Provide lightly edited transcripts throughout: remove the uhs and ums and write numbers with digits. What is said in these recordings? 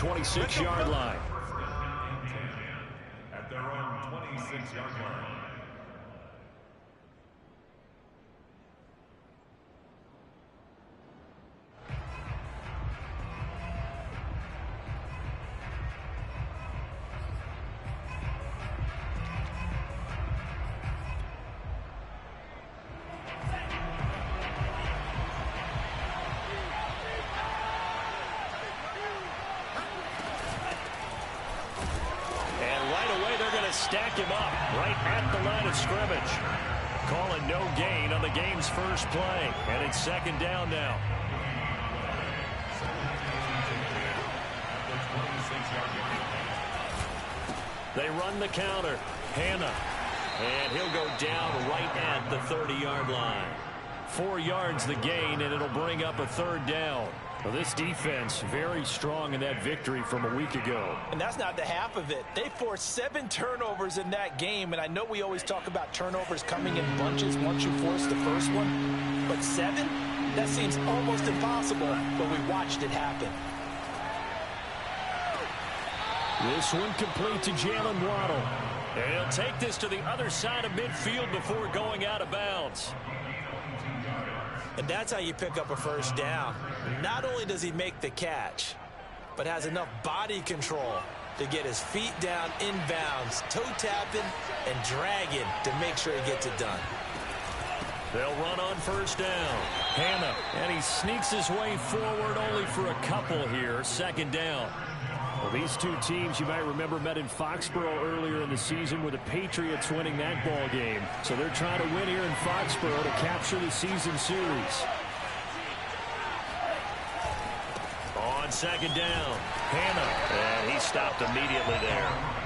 26-yard line. At their own 26-yard line. Stack him up right at the line of scrimmage. Calling no gain on the game's first play. And it's second down now. They run the counter. Hannah. And he'll go down right at the 30-yard line. 4 yards the gain, and it'll bring up a third down. Well, this defense very strong in that victory from a week ago. And that's not the half of it. They forced 7 turnovers in that game, and I know we always talk about turnovers coming in bunches once you force the first one. But 7? That seems almost impossible, but we watched it happen. This one complete to Jalen Waddle. And he'll take this to the other side of midfield before going out of bounds. And that's how you pick up a first down. Not only does he make the catch, but has enough body control to get his feet down inbounds, toe tapping and dragging to make sure he gets it done. They'll run on first down. Hannah, and he sneaks his way forward only for a couple here. Second down. Well, these two teams, you might remember, met in Foxborough earlier in the season with the Patriots winning that ball game. So they're trying to win here in Foxborough to capture the season series. On second down, Hannah, and he stopped immediately there.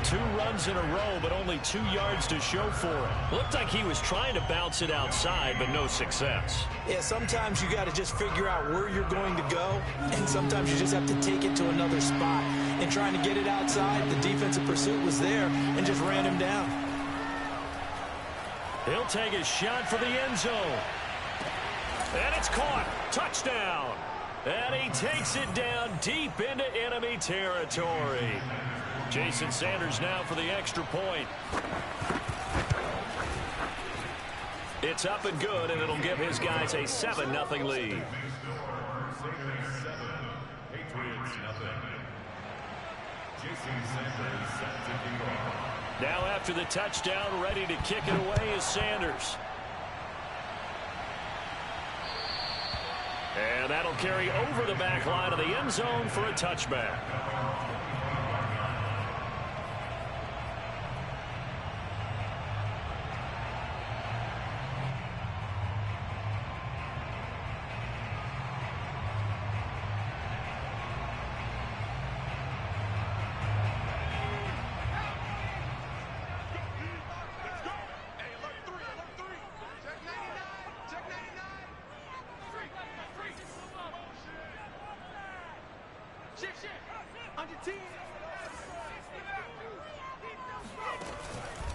2 runs in a row, but only 2 yards to show for it. Looked like he was trying to bounce it outside, but no success. Yeah, sometimes you got to just figure out where you're going to go, and sometimes you just have to take it to another spot. And trying to get it outside, the defensive pursuit was there and just ran him down. He'll take a shot for the end zone. And it's caught. Touchdown. And he takes it down deep into enemy territory. Jason Sanders now for the extra point. It's up and good, and it'll give his guys a 7-0 lead. Now after the touchdown, ready to kick it away is Sanders. And that'll carry over the back line of the end zone for a touchback.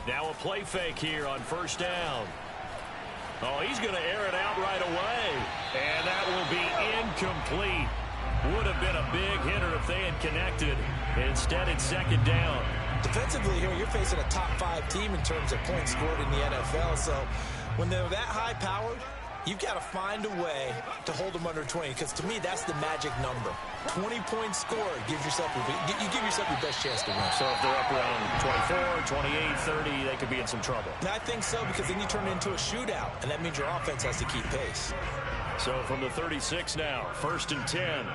Now a play fake here on first down. Oh, he's going to air it out right away. And that will be incomplete. Would have been a big hitter if they had connected. Instead, it's second down. Defensively here, you're facing a top 5 team in terms of points scored in the NFL. So when they're that high-powered, you've got to find a way to hold them under 20, because to me, that's the magic number. 20 points scored, you give yourself your best chance to win. So if they're up around 24, 28, 30, they could be in some trouble. And I think so, because then you turn it into a shootout, and that means your offense has to keep pace. So from the 36 now, 1st and 10.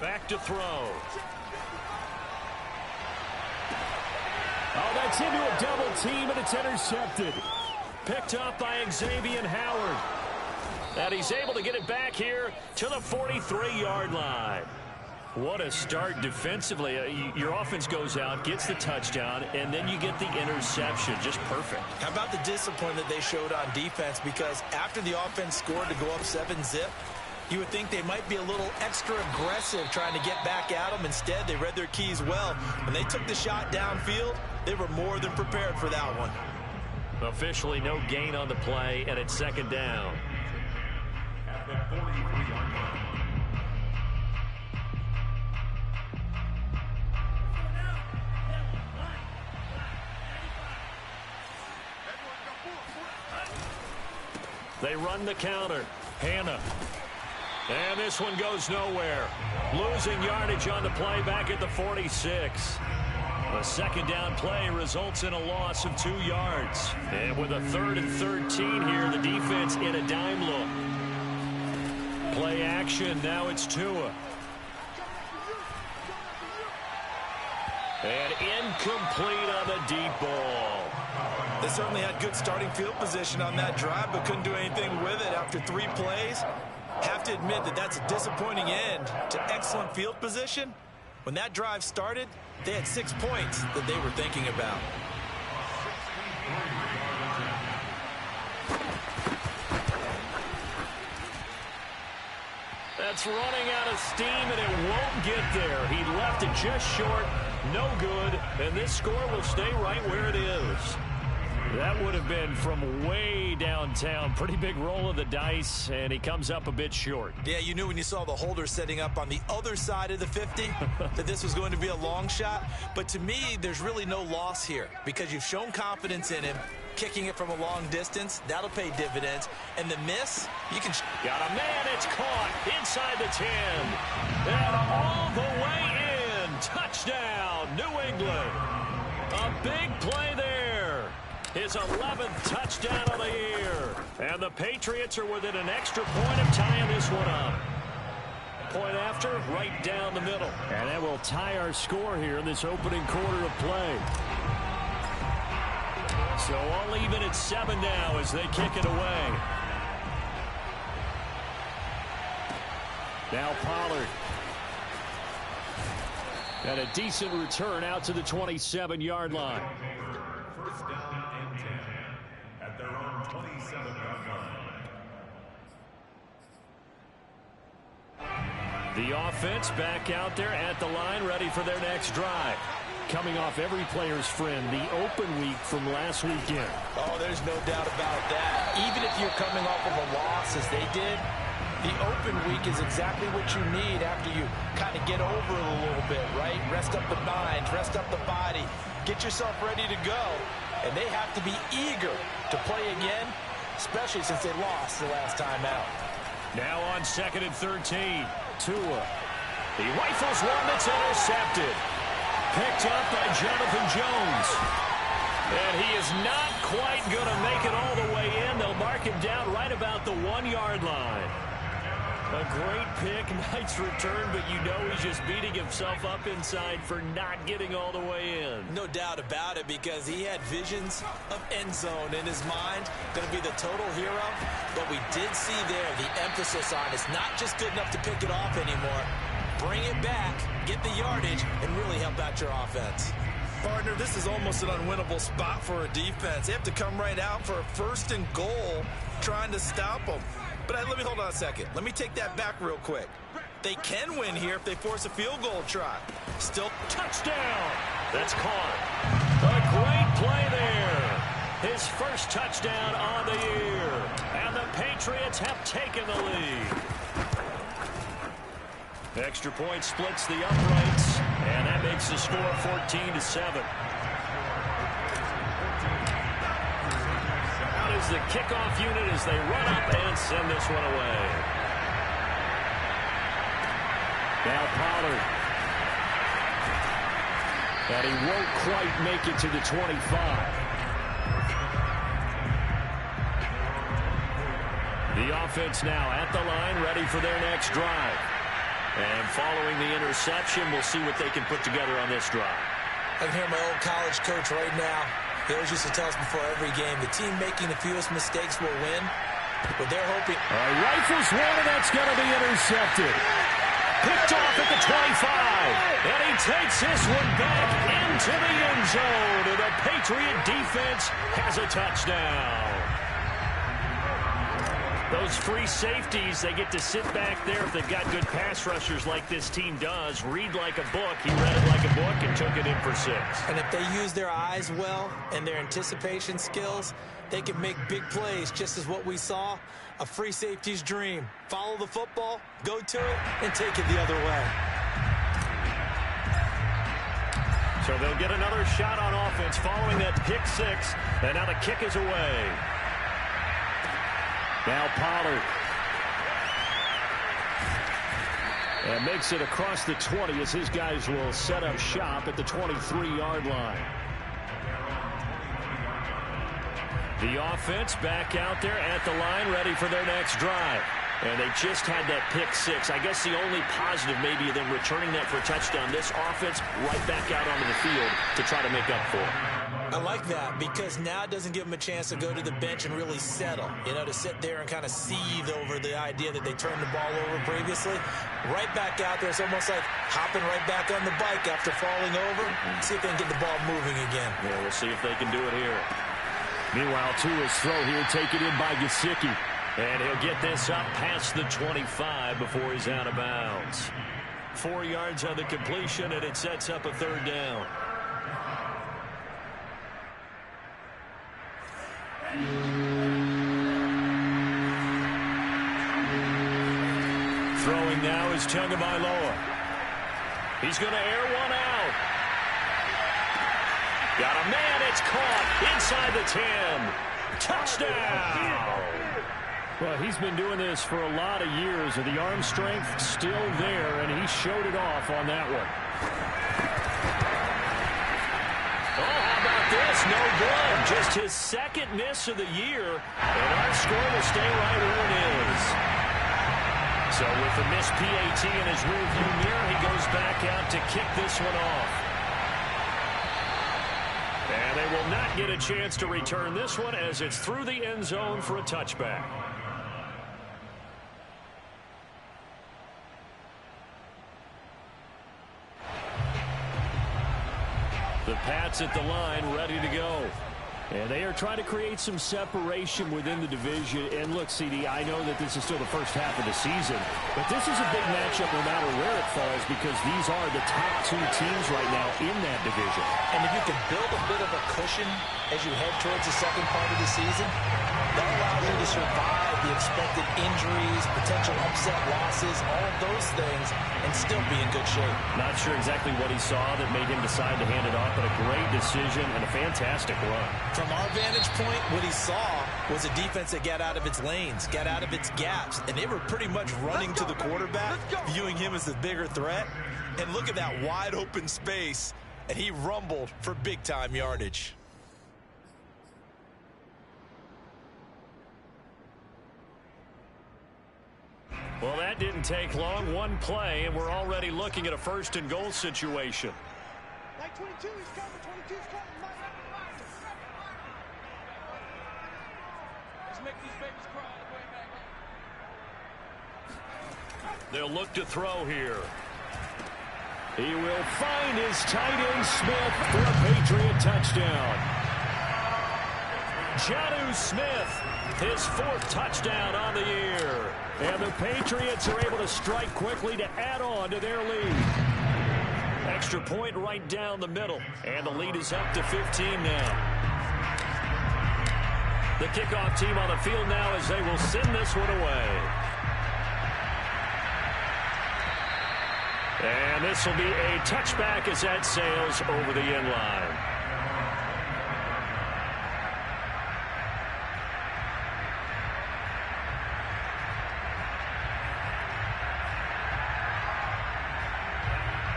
Back to throw. Oh, that's into a double team, and it's intercepted. Picked up by Xavier Howard. And he's able to get it back here to the 43-yard line. What a start defensively. Your offense goes out, gets the touchdown, and then you get the interception. Just perfect. How about the discipline that they showed on defense? Because after the offense scored to go up 7-zip, you would think they might be a little extra aggressive trying to get back at them. Instead, they read their keys well. When they took the shot downfield, they were more than prepared for that one. Officially no gain on the play, and it's second down. At the 43-yard line. They run the counter. Hannah. And this one goes nowhere. Losing yardage on the play back at the 46. A second down play results in a loss of 2 yards. And with a 3rd and 13 here, the defense in a dime look. Play action. Now it's Tua. And incomplete on the deep ball. They certainly had good starting field position on that drive, but couldn't do anything with it after 3 plays. Have to admit that that's a disappointing end to excellent field position. When that drive started, they had 6 points that they were thinking about. That's running out of steam, and it won't get there. He left it just short. No good. And this score will stay right where it is. That would have been from way downtown. Pretty big roll of the dice, and he comes up a bit short. Yeah, you knew when you saw the holder setting up on the other side of the 50 that this was going to be a long shot. But to me, there's really no loss here because you've shown confidence in him. Kicking it from a long distance, that'll pay dividends. And the miss, you can... Got a man, it's caught inside the 10. And all the way in. Touchdown, New England. A big play there. His 11th touchdown of the year. And the Patriots are within an extra point of tying this one up. Point after, right down the middle. And that will tie our score here in this opening quarter of play. So all even at 7 now as they kick it away. Now Pollard. And a decent return out to the 27-yard line. First down and 10 at their own 27-yard line. The offense back out there at the line, ready for their next drive. Coming off every player's friend, the open week from last weekend. Oh, there's no doubt about that. Even if you're coming off of a loss as they did, the open week is exactly what you need after you kind of get over it a little bit, right? Rest up the mind, rest up the body, get yourself ready to go. And they have to be eager to play again, especially since they lost the last time out. Now on 2nd and 13, Tua. He rifles one that's intercepted. Picked up by Jonathan Jones. And he is not quite going to make it all the way in. They'll mark him down right about the 1-yard line. A great pick, nice return, but you know he's just beating himself up inside for not getting all the way in. No doubt about it, because he had visions of end zone in his mind. Going to be the total hero. But we did see there the emphasis on it's not just good enough to pick it off anymore. Bring it back, get the yardage, and really help out your offense. Partner, this is almost an unwinnable spot for a defense. They have to come right out for a 1st and goal trying to stop them. But let me hold on a second. Let me take that back real quick. They can win here if they force a field goal try. Still touchdown. That's caught. A great play there. His first touchdown on the year. And the Patriots have taken the lead. Extra point splits the uprights, and that makes the score 14-7. Out is the kickoff unit as they run up and send this one away. Now Pollard. And he won't quite make it to the 25. The offense now at the line, ready for their next drive. And following the interception, we'll see what they can put together on this drive. I can hear my old college coach right now. He always used to tell us before every game, the team making the fewest mistakes will win. But they're hoping... Rifles one, and that's going to be intercepted. Picked off at the 25. And he takes this one back into the end zone. And the Patriot defense has a touchdown. Those free safeties, they get to sit back there if they've got good pass rushers like this team does. Read like a book. He read it like a book and took it in for 6. And if they use their eyes well and their anticipation skills, they can make big plays, just as what we saw, a free safety's dream. Follow the football, go to it, and take it the other way. So they'll get another shot on offense following that pick 6, and now the kick is away. Now Pollard. And makes it across the 20 as his guys will set up shop at the 23-yard line. The offense back out there at the line, ready for their next drive. And they just had that pick six. I guess the only positive maybe of them returning that for a touchdown. This offense right back out onto the field to try to make up for it. I like that because now it doesn't give them a chance to go to the bench and really settle. You know, to sit there and kind of seethe over the idea that they turned the ball over previously. Right back out there. It's almost like hopping right back on the bike after falling over. See if they can get the ball moving again. Yeah, we'll see if they can do it here. Meanwhile, Tua's throw here taken in by Gesicki. And he'll get this up past the 25 before he's out of bounds. 4 yards on the completion, and it sets up a third down. Throwing now is Tagovailoa. He's going to air one out. Got a man, it's caught inside the 10. Touchdown! Well, he's been doing this for a lot of years, and the arm strength still there, and he showed it off on that one. Oh, how about this? No good. Just his second miss of the year, and our score will stay right where it is. So with the missed PAT in his rearview mirror, he goes back out to kick this one off. And they will not get a chance to return this one as it's through the end zone for a touchback. The Pats at the line, ready to go. And they are trying to create some separation within the division. And look, CD, I know that this is still the first half of the season, but this is a big matchup no matter where it falls because these are the top two teams right now in that division. And if you can build a bit of a cushion as you head towards the second part of the season, that allows you to survive the expected injuries, potential upset losses, all of those things, and still be in good shape. Not sure exactly what he saw that made him decide to hand it off, but a great decision and a fantastic run. From our vantage point, what he saw was a defense that got out of its lanes, got out of its gaps, and they were pretty much running to the quarterback, viewing him as the bigger threat. And look at that wide open space, and he rumbled for big-time yardage. Well, that didn't take long. One play, and we're already looking at a first-and-goal situation. Like 22, he's coming. 22's coming. Let's make these babies cry on the way back. They'll look to throw here. He will find his tight end Smith for a Patriot touchdown. Jonnu Smith, his fourth touchdown on the year. And the Patriots are able to strike quickly to add on to their lead. Extra point right down the middle. And the lead is up to 15 now. The kickoff team on the field now as they will send this one away. And this will be a touchback as that sails over the end line.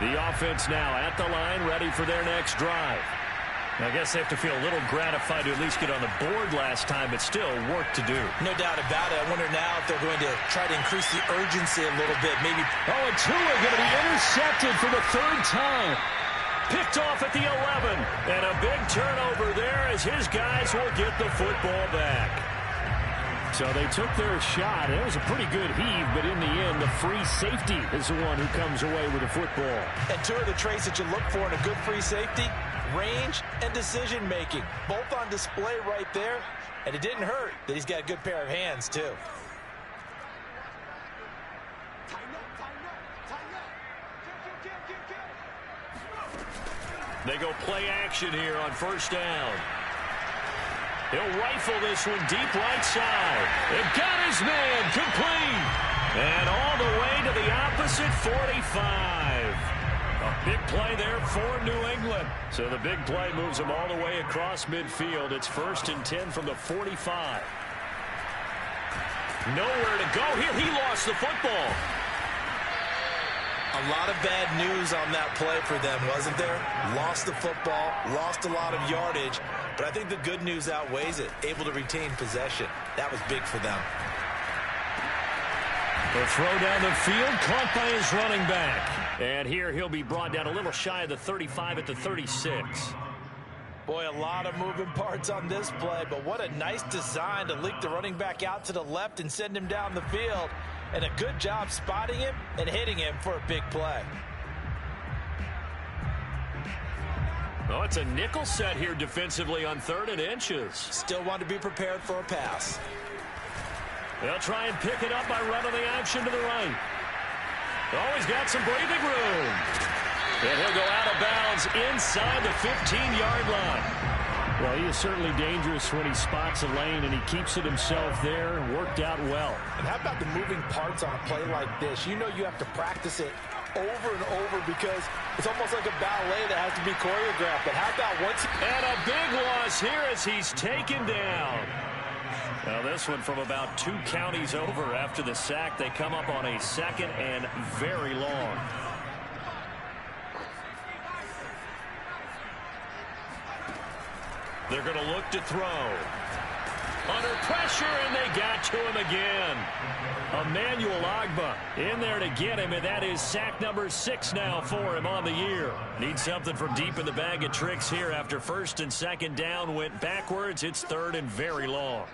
The offense now at the line, ready for their next drive. I guess they have to feel a little gratified to at least get on the board last time, but still work to do. No doubt about it. I wonder now if they're going to try to increase the urgency a little bit. Maybe. Oh, and Tua going to be intercepted for the third time. Picked off at the 11. And a big turnover there as his guys will get the football back. So they took their shot. It was a pretty good heave, but in the end, the free safety is the one who comes away with the football. And two of the traits that you look for in a good free safety, range and decision-making, both on display right there. And it didn't hurt that he's got a good pair of hands, too. They go play action here on first down. He'll rifle this one deep right side. It got his man complete. And all the way to the opposite 45. A big play there for New England. So the big play moves them all the way across midfield. It's 1st and 10 from the 45. nowhere to go here. He lost the football. A lot of bad news on that play for them, wasn't there? Lost the football, lost a lot of yardage, but I think the good news outweighs it. Able to retain possession. That was big for them. The throw down the field, caught by his running back. And here he'll be brought down a little shy of the 35 at the 36. Boy, a lot of moving parts on this play, but what a nice design to leak the running back out to the left and send him down the field. And a good job spotting him and hitting him for a big play. Oh, it's a nickel set here defensively on 3rd and inches. Still want to be prepared for a pass. They'll try and pick it up by running the action to the right. Oh, he's got some breathing room. And he'll go out of bounds inside the 15-yard line. Well, he is certainly dangerous when he spots a lane, and he keeps it himself there. Worked out well. And how about the moving parts on a play like this? You know you have to practice it over and over because it's almost like a ballet that has to be choreographed. But how about once... And a big loss here as he's taken down. Now this one from about 2 counties over after the sack. They come up on a 2nd and very long. They're going to look to throw. Under pressure, and they got to him again. Emmanuel Agba in there to get him, and that is sack number 6 now for him on the year. Needs something from deep in the bag of tricks here after 1st and 2nd down went backwards. It's 3rd and very long.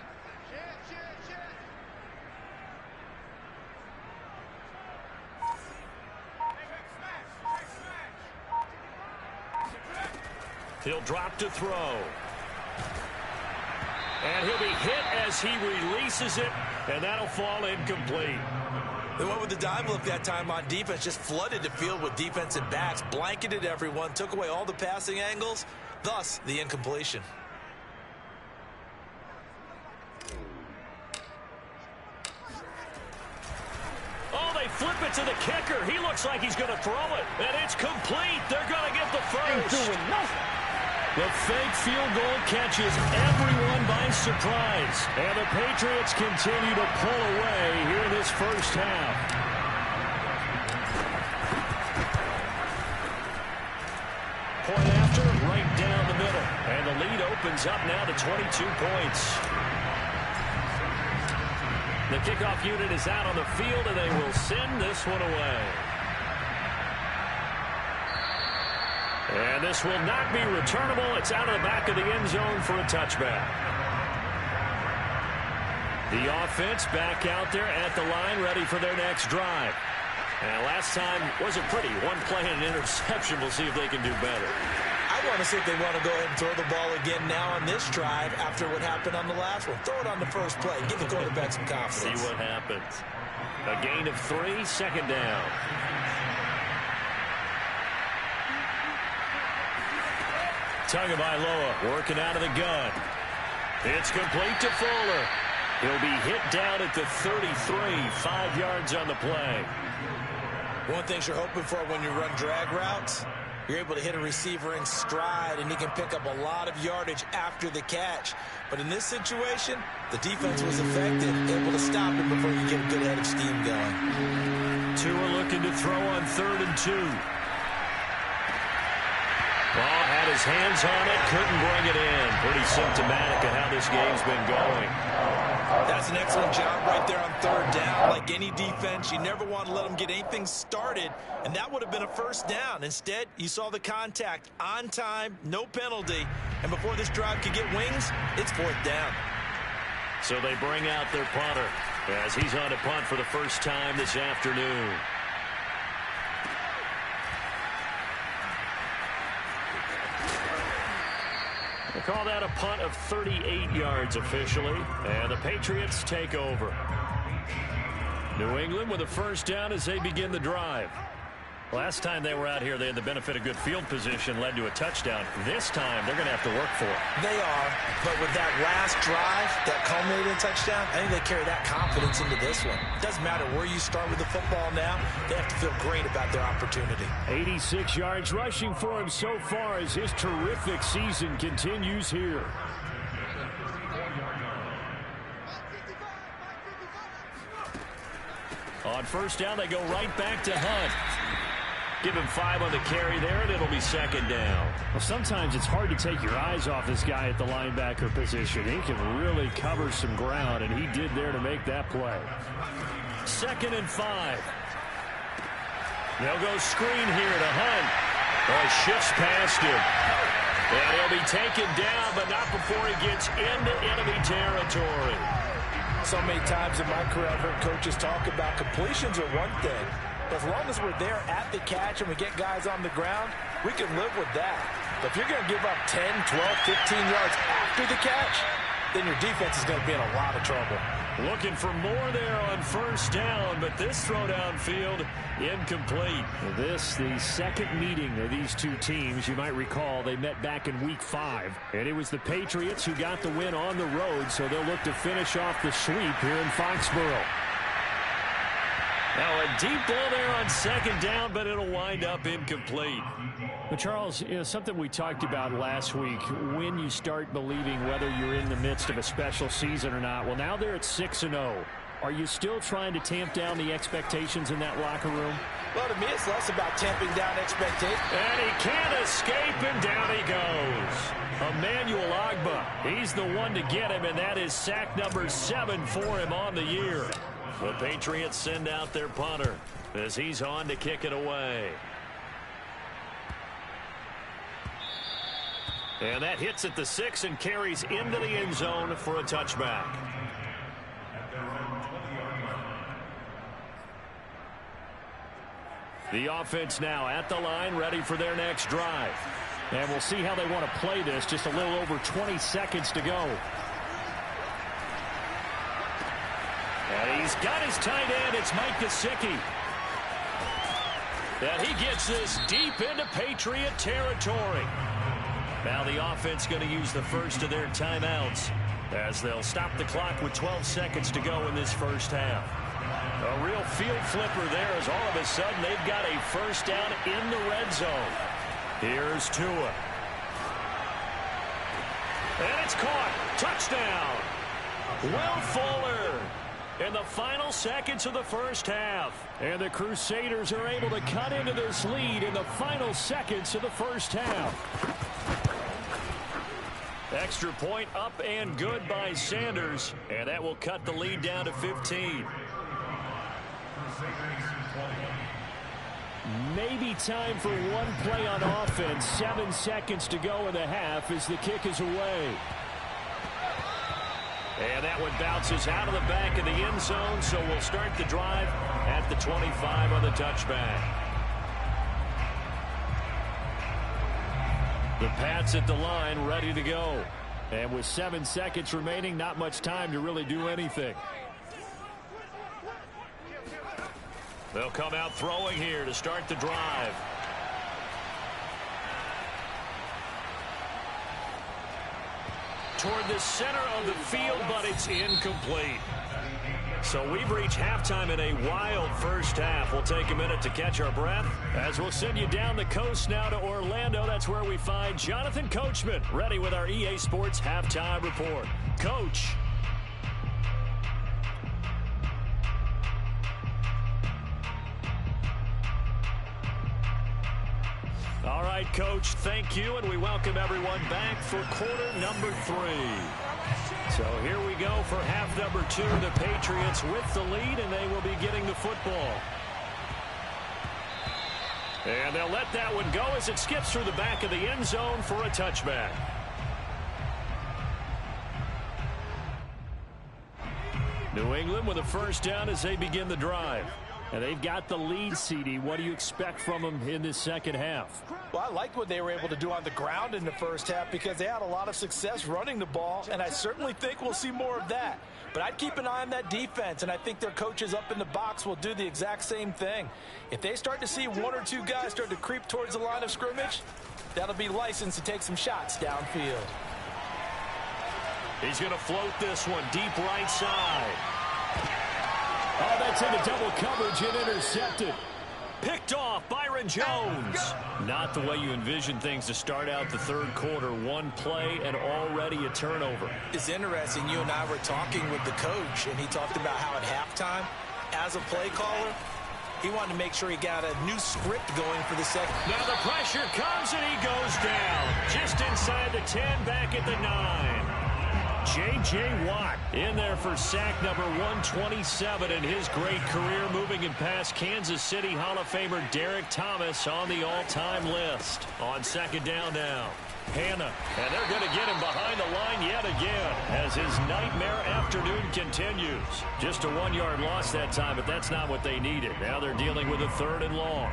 He'll drop to throw. And he'll be hit as he releases it, and that'll fall incomplete. They went with the dime look that time on defense, just flooded the field with defensive backs, blanketed everyone, took away all the passing angles, thus the incompletion. Oh, they flip it to the kicker. He looks like he's going to throw it, and it's complete. They're going to get the first. Ain't doing nothing. The fake field goal catches everyone by surprise. And the Patriots continue to pull away here in this first half. Point after, right down the middle. And the lead opens up now to 22 points. The kickoff unit is out on the field, and they will send this one away. And this will not be returnable. It's out of the back of the end zone for a touchback. The offense back out there at the line, ready for their next drive. And last time wasn't pretty. One play and an interception. We'll see if they can do better. I want to see if they want to go ahead and throw the ball again now on this drive after what happened on the last one. Throw it on the first play. Give the quarterback some confidence. See what happens. A gain of 3, 2nd down. Tagovailoa working out of the gun. It's complete to Fuller. He'll be hit down at the 33, 5 yards on the play. One thing you're hoping for when you run drag routes, you're able to hit a receiver in stride, and he can pick up a lot of yardage after the catch. But in this situation, the defense was effective, able to stop him before you get a good head of steam going. Tua looking to throw on 3rd and 2. Ball had his hands on it, couldn't bring it in. Pretty symptomatic of how this game's been going. That's an excellent job right there on 3rd down. Like any defense, you never want to let them get anything started, and that would have been a 1st down. Instead, you saw the contact on time, no penalty, and before this drive could get wings, it's 4th down. So they bring out their punter as he's on to punt for the first time this afternoon. They call that a punt of 38 yards officially, and the Patriots take over. New England with a 1st down as they begin the drive. Last time they were out here, they had the benefit of good field position, led to a touchdown. This time, they're going to have to work for it. They are, but with that last drive that culminated in a touchdown, I think they carry that confidence into this one. It doesn't matter where you start with the football now. They have to feel great about their opportunity. 86 yards rushing for him so far as his terrific season continues here. On first down, they go right back to Hunt. Give him 5 on the carry there, and it'll be second down. Well, sometimes it's hard to take your eyes off this guy at the linebacker position. He can really cover some ground, and he did there to make that play. 2nd and 5. They'll go screen here to Hunt. Oh, shifts past him. And he'll be taken down, but not before he gets into enemy territory. So many times in my career, I've heard coaches talk about completions are one thing. But as long as we're there at the catch and we get guys on the ground, we can live with that. But if you're going to give up 10, 12, 15 yards after the catch, then your defense is going to be in a lot of trouble. Looking for more there on first down, but this throw downfield incomplete. This, the second meeting of these two teams. You might recall they met back in Week 5, and it was the Patriots who got the win on the road, so they'll look to finish off the sweep here in Foxborough. Now a deep ball there on second down, but it'll wind up incomplete. But Charles, something we talked about last week, when you start believing whether you're in the midst of a special season or not. Well, now they're at 6-0. Are you still trying to tamp down the expectations in that locker room? Well, to me, it's less about tamping down expectations. And he can't escape, and down he goes. Emmanuel Ogbah, he's the one to get him, and that is sack number 7 for him on the year. The Patriots send out their punter as he's on to kick it away. And that hits at the 6 and carries into the end zone for a touchback. The offense now at the line, ready for their next drive. And we'll see how they want to play this. Just a little over 20 seconds to go. And he's got his tight end. It's Mike Gesicki. And he gets this deep into Patriot territory. Now the offense going to use the first of their timeouts as they'll stop the clock with 12 seconds to go in this first half. A real field flipper there as all of a sudden they've got a first down in the red zone. Here's Tua. And it's caught. Touchdown. Will Fuller in the final seconds of the first half. And the Crusaders are able to cut into this lead in the final seconds of the first half. Extra point up and good by Sanders. And that will cut the lead down to 15. Maybe time for one play on offense. 7 seconds to go in the half as the kick is away. And that one bounces out of the back of the end zone, so we'll start the drive at the 25 on the touchback. The Pats at the line, ready to go. And with 7 seconds remaining, not much time to really do anything. They'll come out throwing here to start the drive. Toward the center of the field, but it's incomplete. So we've reached halftime in a wild first half. We'll take a minute to catch our breath as we'll send you down the coast now to Orlando. That's where we find Jonathan Coachman ready with our EA Sports Halftime Report. Coach. All right, Coach, thank you, and we welcome everyone back for quarter number 3. So here we go for half number 2. The Patriots with the lead, and they will be getting the football. And they'll let that one go as it skips through the back of the end zone for a touchback. New England with a first down as they begin the drive. And they've got the lead, CD. What do you expect from them in this second half? Well, I like what they were able to do on the ground in the first half because they had a lot of success running the ball, and I certainly think we'll see more of that. But I'd keep an eye on that defense, and I think their coaches up in the box will do the exact same thing. If they start to see 1 or 2 guys start to creep towards the line of scrimmage, that'll be licensed to take some shots downfield. He's going to float this one deep right side. Oh, that's into double coverage and intercepted. Picked off Byron Jones. Not the way you envision things to start out the third quarter. One play and already a turnover. It's interesting. You and I were talking with the coach, and he talked about how at halftime, as a play caller, he wanted to make sure he got a new script going for the second. Now the pressure comes and he goes down. Just inside the 10, back at the 9. J.J. Watt in there for sack number 127 in his great career, moving and past Kansas City Hall of Famer Derek Thomas on the all-time list. On second down now, Hannah, and they're going to get him behind the line yet again as his nightmare afternoon continues. Just a 1-yard loss that time, but that's not what they needed. Now they're dealing with a 3rd and long.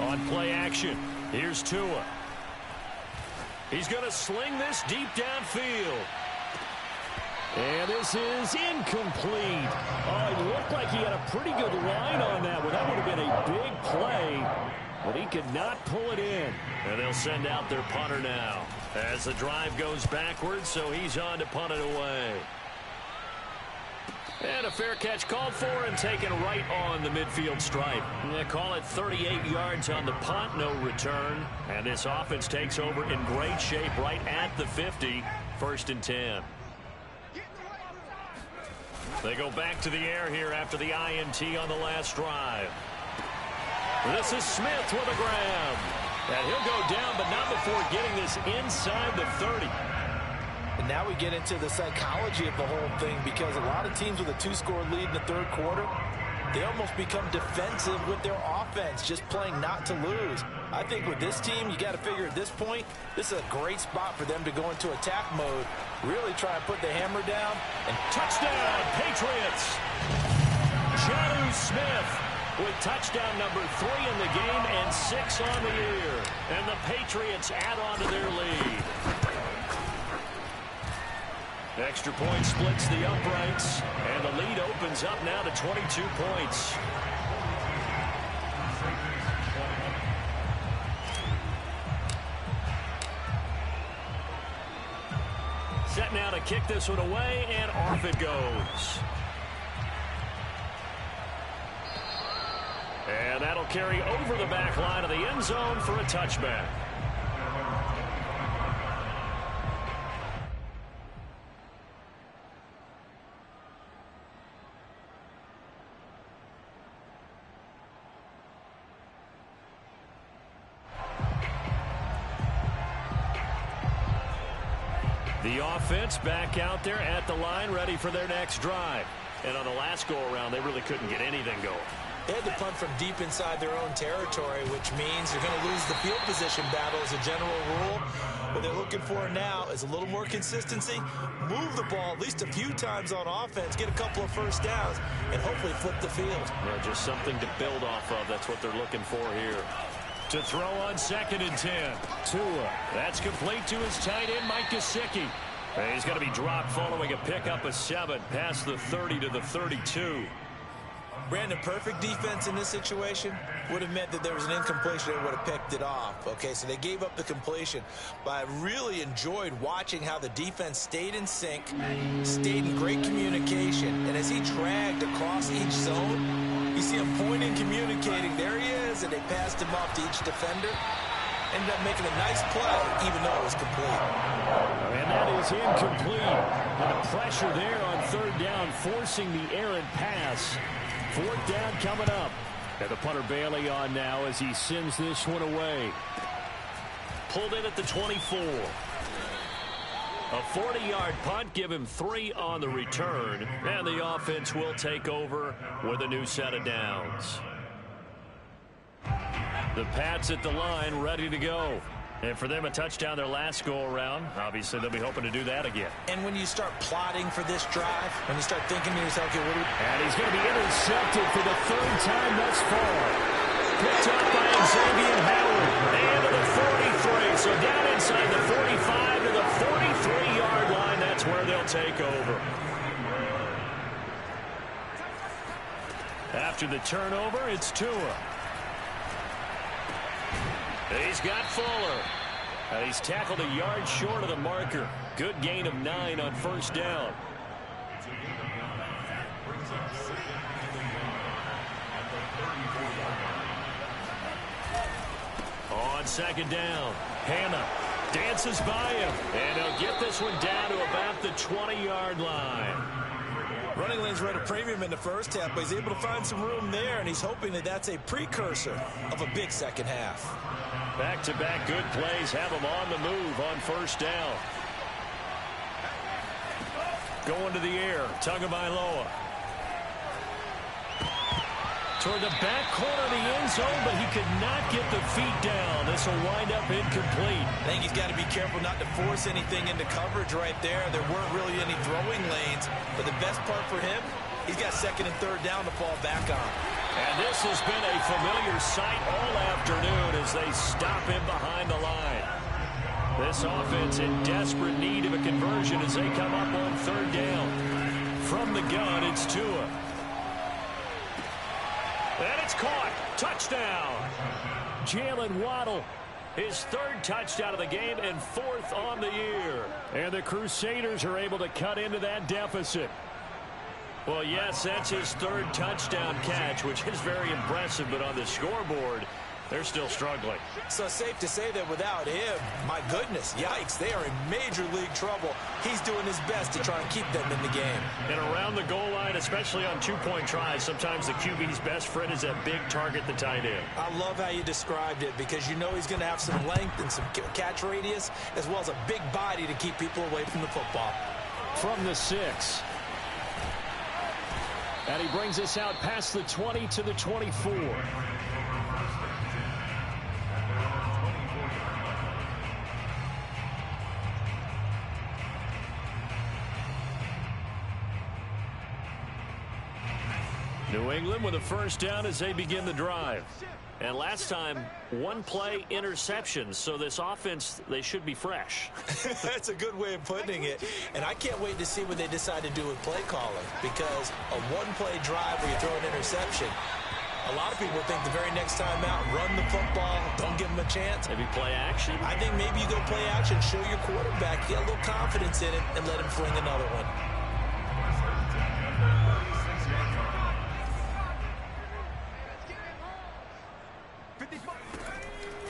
On play action, here's Tua. He's going to sling this deep downfield. And this is incomplete. Oh, it looked like he had a pretty good line on that one. That would have been a big play, but he could not pull it in. And they'll send out their punter now as the drive goes backwards, so he's on to punt it away. And a fair catch called for and taken right on the midfield stripe. They call it 38 yards on the punt, no return. And this offense takes over in great shape right at the 50, 1st and 10. They go back to the air here after the INT on the last drive. This is Smith with a grab. And he'll go down, but not before getting this inside the 30. And now we get into the psychology of the whole thing, because a lot of teams with a 2-score lead in the 3rd quarter, they almost become defensive with their offense, just playing not to lose. I think with this team, you got to figure at this point, this is a great spot for them to go into attack mode, really try and put the hammer down. And touchdown, Patriots! Jonnu Smith with touchdown number 3 in the game and 6 on the year. And the Patriots add on to their lead. Extra point splits the uprights, and the lead opens up now to 22 points. Set now to kick this one away, and off it goes. And that'll carry over the back line of the end zone for a touchback. The offense back out there at the line, ready for their next drive. And on the last go-around, they really couldn't get anything going. They had to punt from deep inside their own territory, which means you're going to lose the field position battle as a general rule. What they're looking for now is a little more consistency, move the ball at least a few times on offense, get a couple of first downs, and hopefully flip the field. Well, just something to build off of. That's what they're looking for here. To throw on 2nd and 10. Tua. That's complete to his tight end, Mike Gesicki. He's going to be dropped following a pickup of 7 past the 30 to the 32. Brandon, perfect defense in this situation would have meant that there was an incompletion. They would have picked it off. Okay, so they gave up the completion. But I really enjoyed watching how the defense stayed in sync, stayed in great communication. And as he dragged across each zone, you see him pointing, communicating. There he is, and they passed him off to each defender. Ended up making a nice play, even though it was complete. And that is incomplete. And the pressure there on 3rd down, forcing the errant pass. 4th down coming up. And the punter Bailey on now as he sends this one away. Pulled in at the 24. A 40-yard punt, give him 3 on the return. And the offense will take over with a new set of downs. The Pats at the line, ready to go. And for them, a touchdown their last go-around. Obviously, they'll be hoping to do that again. And when you start plotting for this drive, when you start thinking to yourself, okay, what do we... And he's going to be intercepted for the 3rd time thus far. Picked up by Xavier Howard. And to the 43. So down inside the 45 to the 43-yard line. That's where they'll take over. After the turnover, it's Tua. He's got Fuller. And he's tackled a yard short of the marker. Good gain of 9 on 1st down. On second down, Hannah dances by him, and he'll get this one down to about the 20-yard line. Running lanes were at a premium in the first half, but he's able to find some room there, and he's hoping that that's a precursor of a big second half. Back-to-back good plays have him on the move on first down. Going to the air, Tagovailoa. Toward the back corner of the end zone, but he could not get the feet down. This will wind up incomplete. I think he's got to be careful not to force anything into coverage right there. There weren't really any throwing lanes, but the best part for him, he's got second and third down to fall back on. And this has been a familiar sight all afternoon as they stop him behind the line. This offense in desperate need of a conversion as they come up on third down. From the gun, it's Tua. And it's caught. Touchdown. Jalen Waddle, his third touchdown of the game and fourth on the year. And the Crusaders are able to cut into that deficit. Well, yes, that's his third touchdown catch, which is very impressive, but on the scoreboard, they're still struggling. So safe to say that without him, my goodness, yikes, they are in major league trouble. He's doing his best to try and keep them in the game. And around the goal line, especially on two-point tries, sometimes the QB's best friend is that big target, the tight end. I love how you described it because you know he's going to have some length and some catch radius as well as a big body to keep people away from the football. From the 6. And he brings us out past the 20 to the 24. New England with a first down as they begin the drive. And last time, one play interception. So this offense, they should be fresh. That's a good way of putting it. And I can't wait to see what they decide to do with play calling. Because a one-play drive where you throw an interception, a lot of people think the very next time out, run the football, don't give them a chance. Maybe play action? I think maybe you go play action, show your quarterback, get a little confidence in it, and let him fling another one.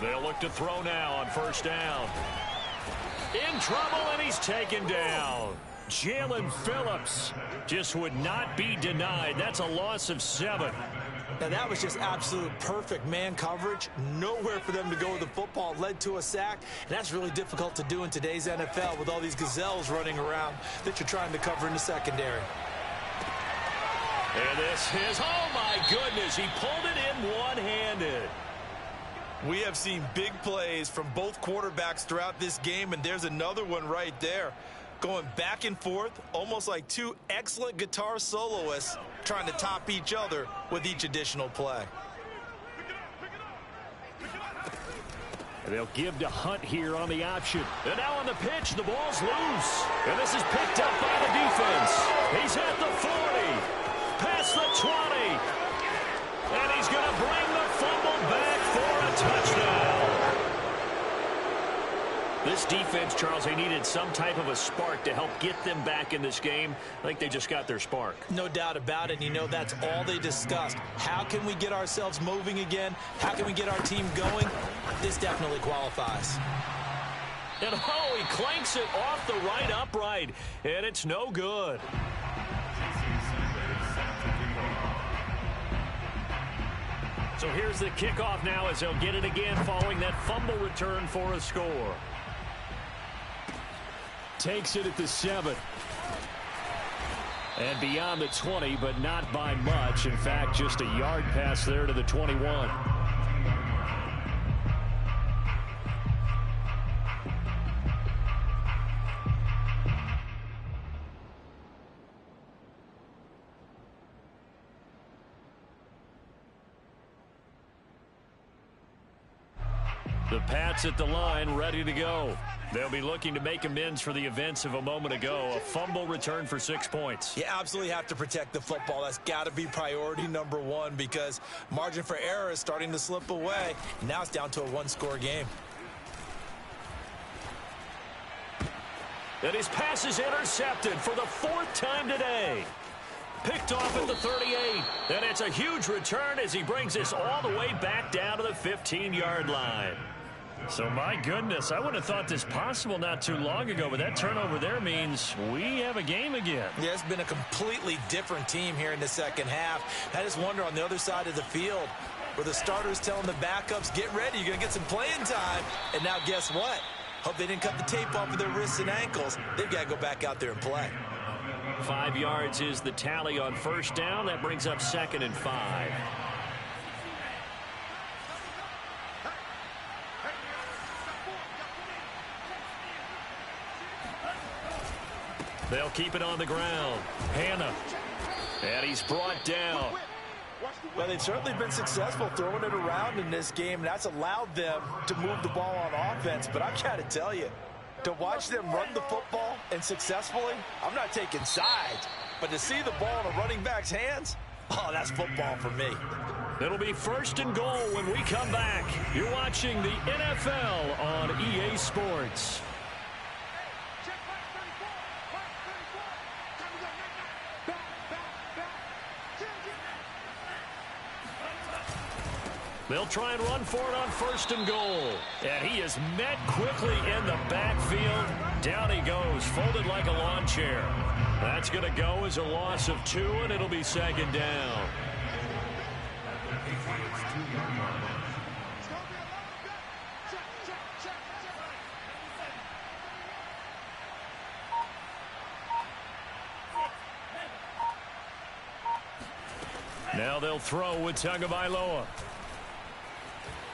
They'll look to throw now on first down. In trouble, and he's taken down. Jalen Phillips just would not be denied. That's a loss of 7. Now, that was just absolute perfect man coverage. Nowhere for them to go with the football. Led to a sack, and that's really difficult to do in today's NFL with all these gazelles running around that you're trying to cover in the secondary. And this is, oh my goodness, he pulled it in one-handed. We have seen big plays from both quarterbacks throughout this game, and there's another one right there. Going back and forth, almost like two excellent guitar soloists trying to top each other with each additional play. And they'll give to Hunt here on the option. And now on the pitch, the ball's loose. And this is picked up by the defense. He's at the 40, past the 20. And he's going to bring the fumble back for a touchdown. This defense, Charles, they needed some type of a spark to help get them back in this game. I think they just got their spark. No doubt about it. You know, that's all they discussed. How can we get ourselves moving again? How can we get our team going? This definitely qualifies. And oh, he clanks it off the right upright. And it's no good. So here's the kickoff now as they'll get it again following that fumble return for a score. Takes it at the 7. And beyond the 20, but not by much. In fact, just a yard pass there to the 21. The Pats at the line, ready to go. They'll be looking to make amends for the events of a moment ago. A fumble return for 6 points. You absolutely have to protect the football. That's got to be priority number one because margin for error is starting to slip away. Now it's down to a one-score game. And his pass is intercepted for the 4th time today. Picked off at the 38. And it's a huge return as he brings this all the way back down to the 15-yard line. So, my goodness, I wouldn't have thought this possible not too long ago, but that turnover there means we have a game again. Yeah, it's been a completely different team here in the second half. I just wonder on the other side of the field where the starters telling the backups, get ready, you're going to get some playing time. And now guess what? Hope they didn't cut the tape off of their wrists and ankles. They've got to go back out there and play. 5 yards is the tally on first down. That brings up 2nd and 5. They'll keep it on the ground. Hannah. And he's brought down. Well, they've certainly been successful throwing it around in this game, and that's allowed them to move the ball on offense. But I've got to tell you, to watch them run the football and successfully, I'm not taking sides, but to see the ball in a running back's hands, oh, that's football for me. It'll be 1st and goal when we come back. You're watching the NFL on EA Sports. They'll try and run for it on 1st and goal. And he is met quickly in the backfield. Down he goes, folded like a lawn chair. That's going to go as a loss of 2, and it'll be 2nd down. Now they'll throw with Tagovailoa.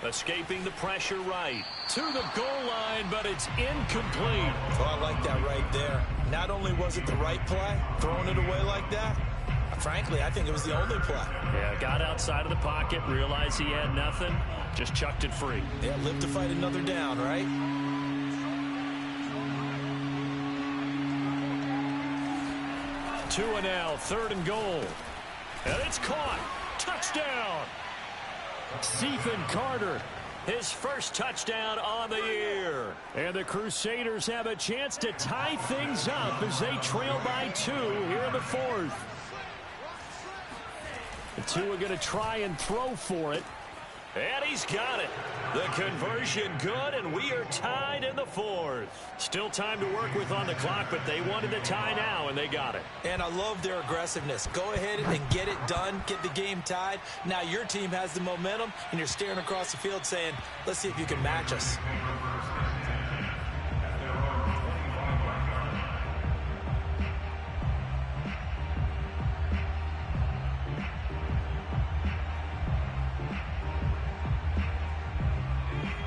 Escaping the pressure right to the goal line, but it's incomplete. Oh, I like that right there. Not only was it the right play, throwing it away like that, frankly, I think it was the only play. Yeah, got outside of the pocket, realized he had nothing, just chucked it free. Yeah, live to fight another down, right? Two and now, 3rd and goal. And it's caught. Touchdown. Stephen Carter, his first touchdown on the year. And the Crusaders have a chance to tie things up as they trail by 2 here in the 4th. The 2 are going to try and throw for it. And he's got it. The conversion good, and we are tied in the 4th. Still time to work with on the clock, but they wanted the tie now, and they got it. And I love their aggressiveness. Go ahead and get it done, get the game tied. Now your team has the momentum, and you're staring across the field saying, let's see if you can match us.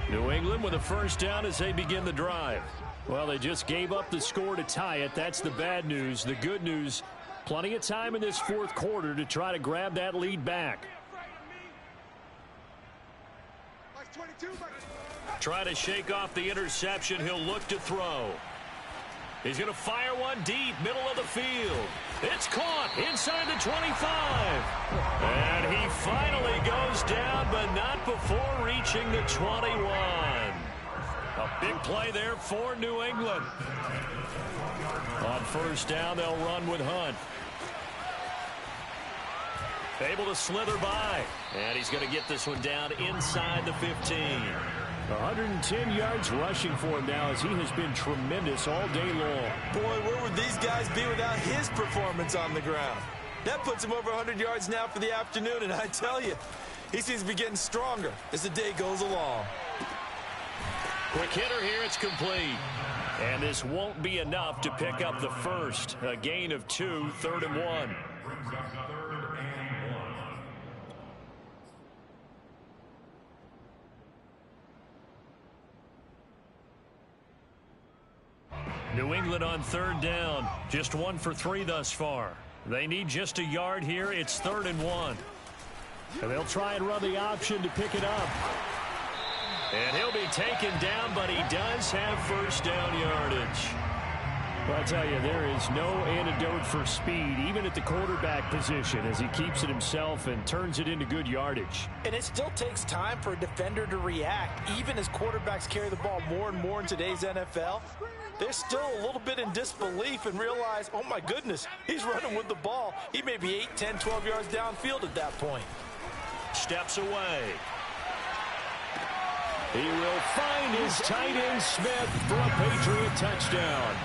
New England with a first down as they begin the drive. Well, they just gave up the score to tie it. That's the bad news. The good news, plenty of time in this 4th quarter to try to grab that lead back. Try to shake off the interception. He'll look to throw. He's going to fire one deep, middle of the field. It's caught inside the 25. And he finally goes down, but not before reaching the 21. A big play there for New England. On first down, they'll run with Hunt. Able to slither by. And he's going to get this one down inside the 15. 110 yards rushing for him now as he has been tremendous all day long. Boy, where would these guys be without his performance on the ground? That puts him over 100 yards now for the afternoon, and I tell you, he seems to be getting stronger as the day goes along. Quick hitter here, it's complete. And this won't be enough to pick up the first. A gain of 2, 3rd and 1. New England on 3rd down. Just 1 for 3 thus far. They need just a yard here. It's 3rd and 1. And they'll try and run the option to pick it up. And he'll be taken down, but he does have first down yardage. Well, I tell you, there is no antidote for speed, even at the quarterback position, as he keeps it himself and turns it into good yardage. And it still takes time for a defender to react. Even as quarterbacks carry the ball more and more in today's NFL, they're still a little bit in disbelief and realize, oh, my goodness, he's running with the ball. He may be 8, 10, 12 yards downfield at that point. Steps away. He will find his tight end Smith for a Patriot touchdown.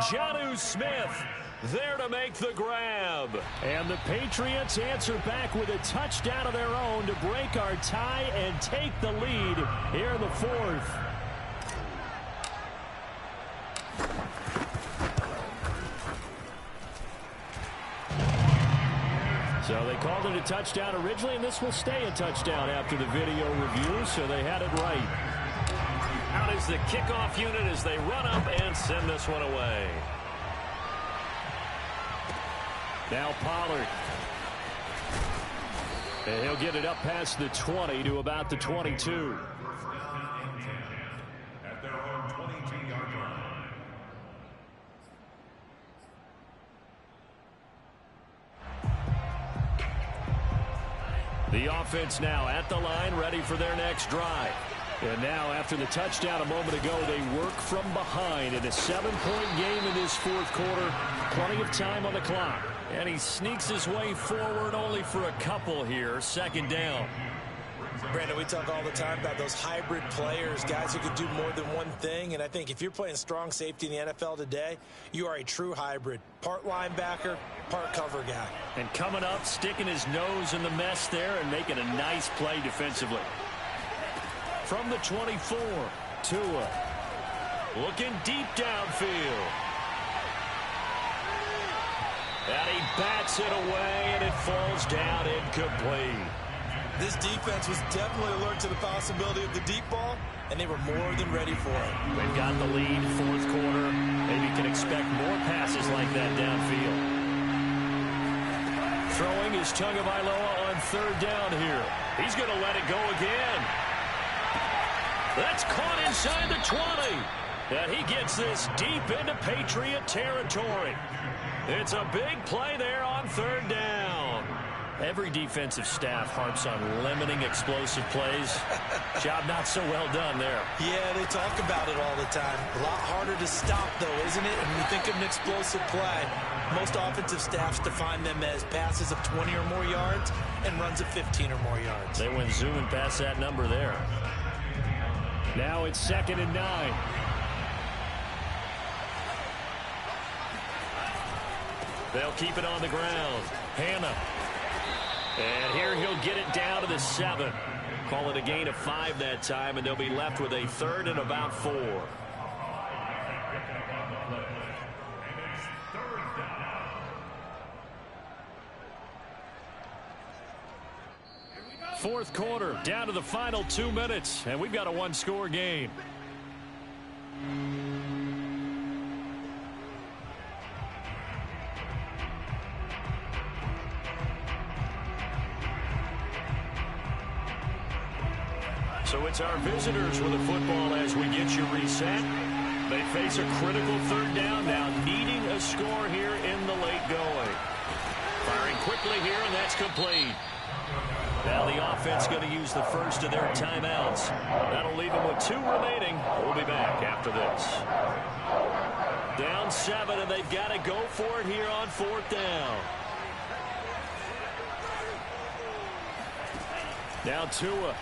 Jonnu Smith there to make the grab. And the Patriots answer back with a touchdown of their own to break our tie and take the lead here in the fourth. So they called it a touchdown originally, and this will stay a touchdown after the video review, so they had it right. Out is the kickoff unit as they run up and send this one away. Now Pollard. And he'll get it up past the 20 to about the 22. At their own 22-yard line. The offense now at the line, ready for their next drive. And now, after the touchdown a moment ago, they work from behind in a 7-point game in this fourth quarter. Plenty of time on the clock. And he sneaks his way forward only for a couple here. Second down. Brandon, we talk all the time about those hybrid players, guys who can do more than one thing. And I think if you're playing strong safety in the NFL today, you are a true hybrid. Part linebacker, part cover guy. And coming up, sticking his nose in the mess there and making a nice play defensively. From the 24, Tua. Looking deep downfield. And he bats it away, and it falls down incomplete. This defense was definitely alert to the possibility of the deep ball, and they were more than ready for it. They've got the lead, fourth quarter. Maybe can expect more passes like that downfield. Throwing is Tagovailoa on third down here. He's going to let it go again. That's caught inside the 20. And he gets this deep into Patriot territory. It's a big play there on third down. Every defensive staff harps on limiting explosive plays. Job not so well done there. Yeah, they talk about it all the time. A lot harder to stop, though, isn't it? When you think of an explosive play, most offensive staffs define them as passes of 20 or more yards and runs of 15 or more yards. They went zooming past that number there. Now it's 2nd and 9. They'll keep it on the ground. Hannah. And here he'll get it down to the 7. Call it a gain of 5 that time, and they'll be left with a 3rd and about 4. Fourth quarter, down to the final 2 minutes, and we've got a one-score game. So it's our visitors with the football as we get you reset. They face a critical third down now, needing a score here in the late going. Firing quickly here, and that's complete. Now the offense going to use the first of their timeouts. That'll leave them with 2 remaining. We'll be back after this. Down 7, and they've got to go for it here on 4th down. Now Tua.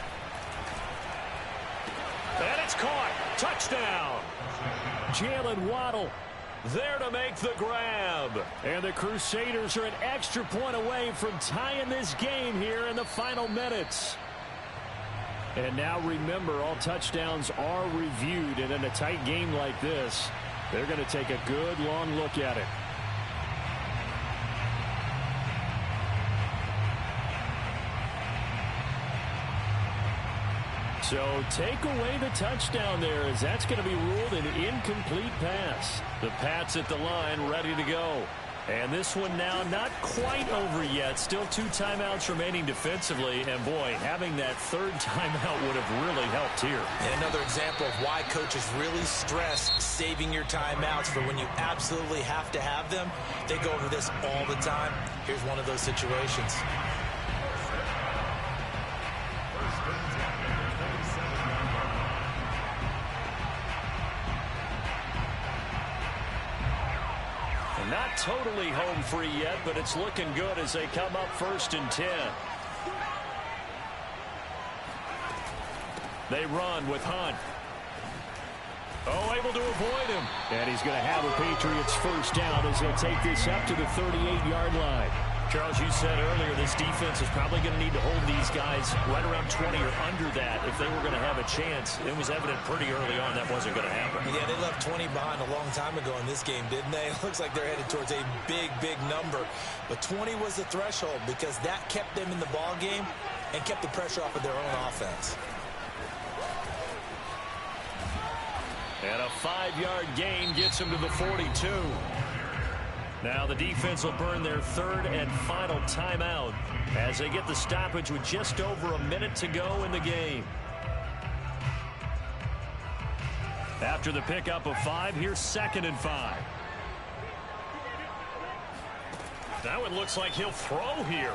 And it's caught. Touchdown. Jalen Waddle there to make the grab. And the Crusaders are an extra point away from tying this game here in the final minutes. And now remember, all touchdowns are reviewed, and in a tight game like this, they're going to take a good long look at it. So take away the touchdown there, as that's going to be ruled an incomplete pass. The Pats at the line, ready to go. And this one now not quite over yet. Still 2 timeouts remaining defensively. And, boy, having that third timeout would have really helped here. And another example of why coaches really stress saving your timeouts for when you absolutely have to have them. They go over this all the time. Here's one of those situations. Not totally home free yet, but it's looking good as they come up 1st and 10. They run with Hunt. Oh, able to avoid him. And he's going to have a Patriots first down as they'll take this up to the 38-yard line. Charles, you said earlier this defense is probably going to need to hold these guys right around 20 or under that if they were going to have a chance. It was evident pretty early on that wasn't going to happen. Yeah, they left 20 behind a long time ago in this game, didn't they? It looks like they're headed towards a big, big number. But 20 was the threshold because that kept them in the ball game and kept the pressure off of their own offense. And a 5-yard gain gets them to the 42. Now the defense will burn their 3rd and final timeout as they get the stoppage with just over a minute to go in the game. After the pickup of 5, here's 2nd and 5. Now it looks like he'll throw here.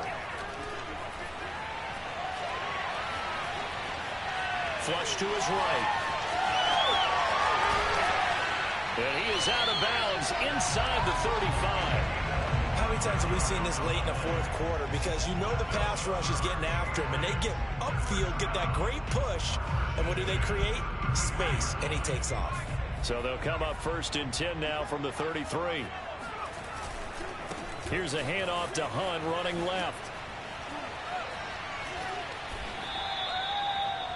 Flush to his right. And he is out of bounds inside the 35. How many times have we seen this late in the 4th quarter? Because you know the pass rush is getting after him, and they get upfield, get that great push, and what do they create? Space, and he takes off. So they'll come up 1st and 10 now from the 33. Here's a handoff to Hunt running left.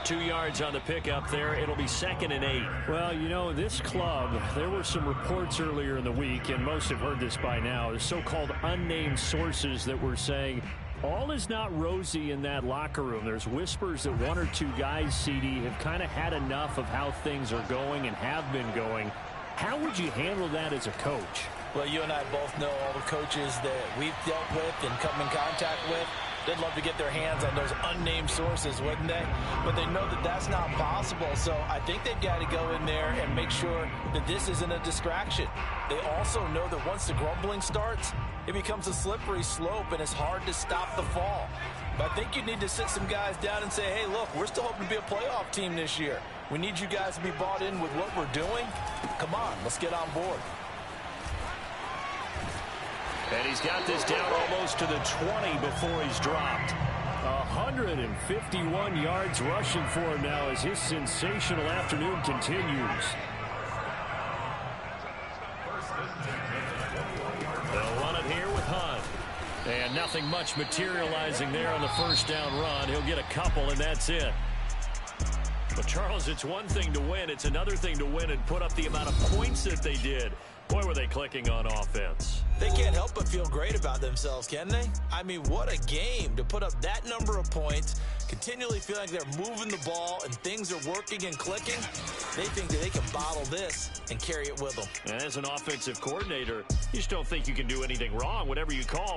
2 yards on the pickup there. It'll be 2nd and 8. Well, you know, this club, there were some reports earlier in the week, and most have heard this by now, the so-called unnamed sources that were saying all is not rosy in that locker room. There's whispers that 1 or 2 guys, CD, have kind of had enough of how things are going and have been going. How would you handle that as a coach? Well, you and I both know all the coaches that we've dealt with and come in contact with. They'd love to get their hands on those unnamed sources, wouldn't they? But they know that that's not possible, so I think they've got to go in there and make sure that this isn't a distraction. They also know that once the grumbling starts, it becomes a slippery slope, and it's hard to stop the fall. But I think you need to sit some guys down and say, hey, look, we're still hoping to be a playoff team this year. We need you guys to be bought in with what we're doing. Come on, let's get on board. And he's got this down almost to the 20 before he's dropped. 151 yards rushing for him now as his sensational afternoon continues. They'll run it here with Hunt. And nothing much materializing there on the first down run. He'll get a couple, and that's it. But, Charles, it's one thing to win. It's another thing to win and put up the amount of points that they did. Boy, were they clicking on offense. They can't help but feel great about themselves, can they? I mean, what a game to put up that number of points, continually feel like they're moving the ball and things are working and clicking. They think that they can bottle this and carry it with them. And as an offensive coordinator, you just don't think you can do anything wrong. Whatever you call,